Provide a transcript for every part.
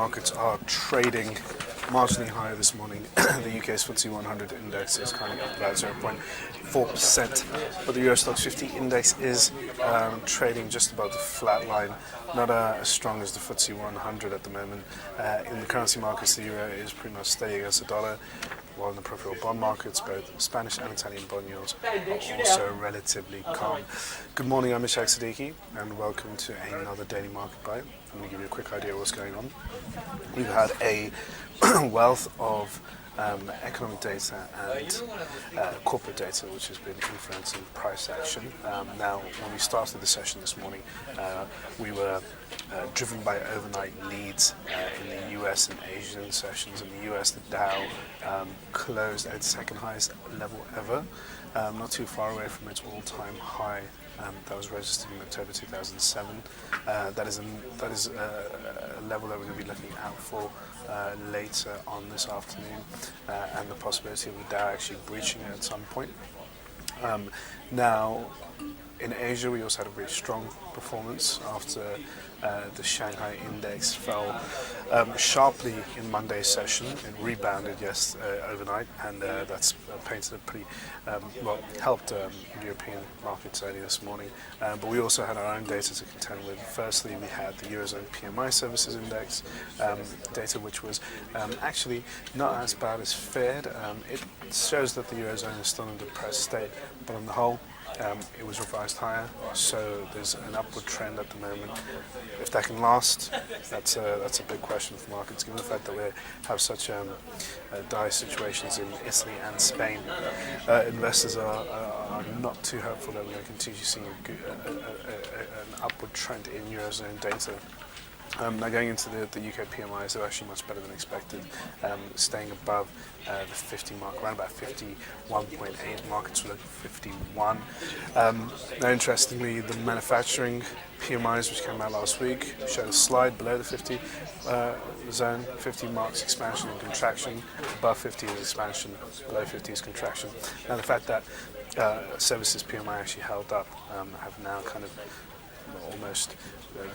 markets are trading marginally higher this morning. The UK's FTSE 100 index is currently up about 0.4%, but the Euro Stoxx 50 index is trading just above the flat line, not as strong as the FTSE 100 at the moment. In the currency markets, the euro is pretty much steady against the dollar, while in the peripheral bond markets, both Spanish and Italian bond yields are also relatively calm. Good morning, I'm Ishaq Siddiqi, and welcome to another Daily Market Bite. I'm going to give you a quick idea of what's going on. We've had a wealth of economic data and corporate data which has been influencing price action. Now, when we started the session this morning, we were driven by overnight leads in the US and Asian sessions. In the US, the Dow closed at its second highest level ever, not too far away from its all-time high that was registered in October 2007. That is a level that we're going to be looking out for later on this afternoon, and the possibility of the Dow actually breaching it at some point. Now, in Asia, we also had a very strong performance after the Shanghai index fell sharply in Monday's session. It rebounded overnight, and that's painted a pretty helped European markets early this morning. But we also had our own data to contend with. Firstly, we had the Eurozone PMI services index data, which was actually not as bad as feared. It shows that the Eurozone is still in a depressed state, but on the whole, it was revised higher, so there's an upward trend at the moment. If that can last, that's a big question for markets, given the fact that we have such dire situations in Italy and Spain. Investors are not too hopeful that we're going to continue seeing an upward trend in Eurozone data. Now, going into the UK PMIs, they're actually much better than expected, staying above the 50 mark, around about 51.8. Markets were looking for 51. Now, interestingly, the manufacturing PMIs, which came out last week, showed a slide below the 50 zone. 50 marks expansion and contraction, above 50 is expansion, below 50 is contraction. Now, the fact that services PMI actually held up have now kind of almost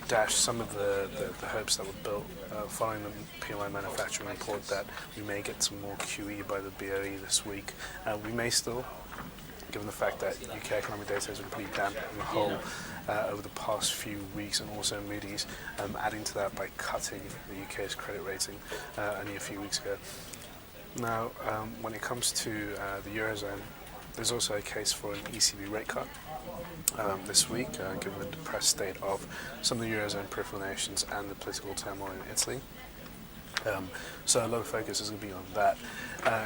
dashed some of the hopes that were built following the PMI manufacturing report that we may get some more QE by the BOE this week. We may still, given the fact that UK economic data has been pretty damp on the whole over the past few weeks, and also Moody's adding to that by cutting the UK's credit rating only a few weeks ago. Now, when it comes to the Eurozone, there's also a case for an ECB rate cut this week, given the depressed state of some of the Eurozone peripheral nations and the political turmoil in Italy. So a lot of focus is going to be on that.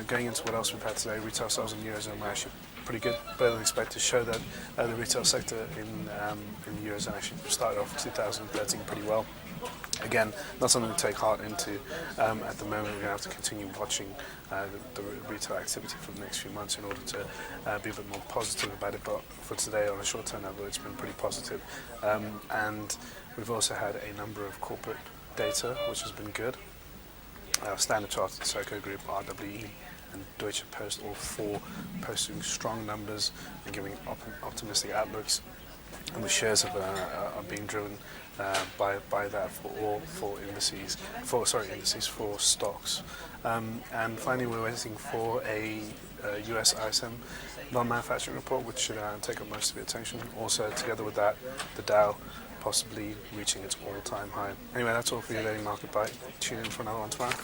Going into what else we've had today, retail sales in the Eurozone were actually pretty good, better than expected. Show that the retail sector in the Eurozone actually started off 2013 pretty well. Again, not something to take heart into at the moment. We're going to have to continue watching the retail activity for the next few months in order to be a bit more positive about it. But for today, on a short-term level, it's been pretty positive. And we've also had a number of corporate data, which has been good. Standard Chartered, Soco Group, RWE, and Deutsche Post, all four posting strong numbers and giving optimistic outlooks. And the shares are being driven by that for all four indices, for stocks. And finally, we're waiting for a US ISM non-manufacturing report, which should take up most of the attention. Also, together with that, the Dow possibly reaching its all-time high. Anyway, that's all for your Daily Market Bite. Tune in for another one tomorrow.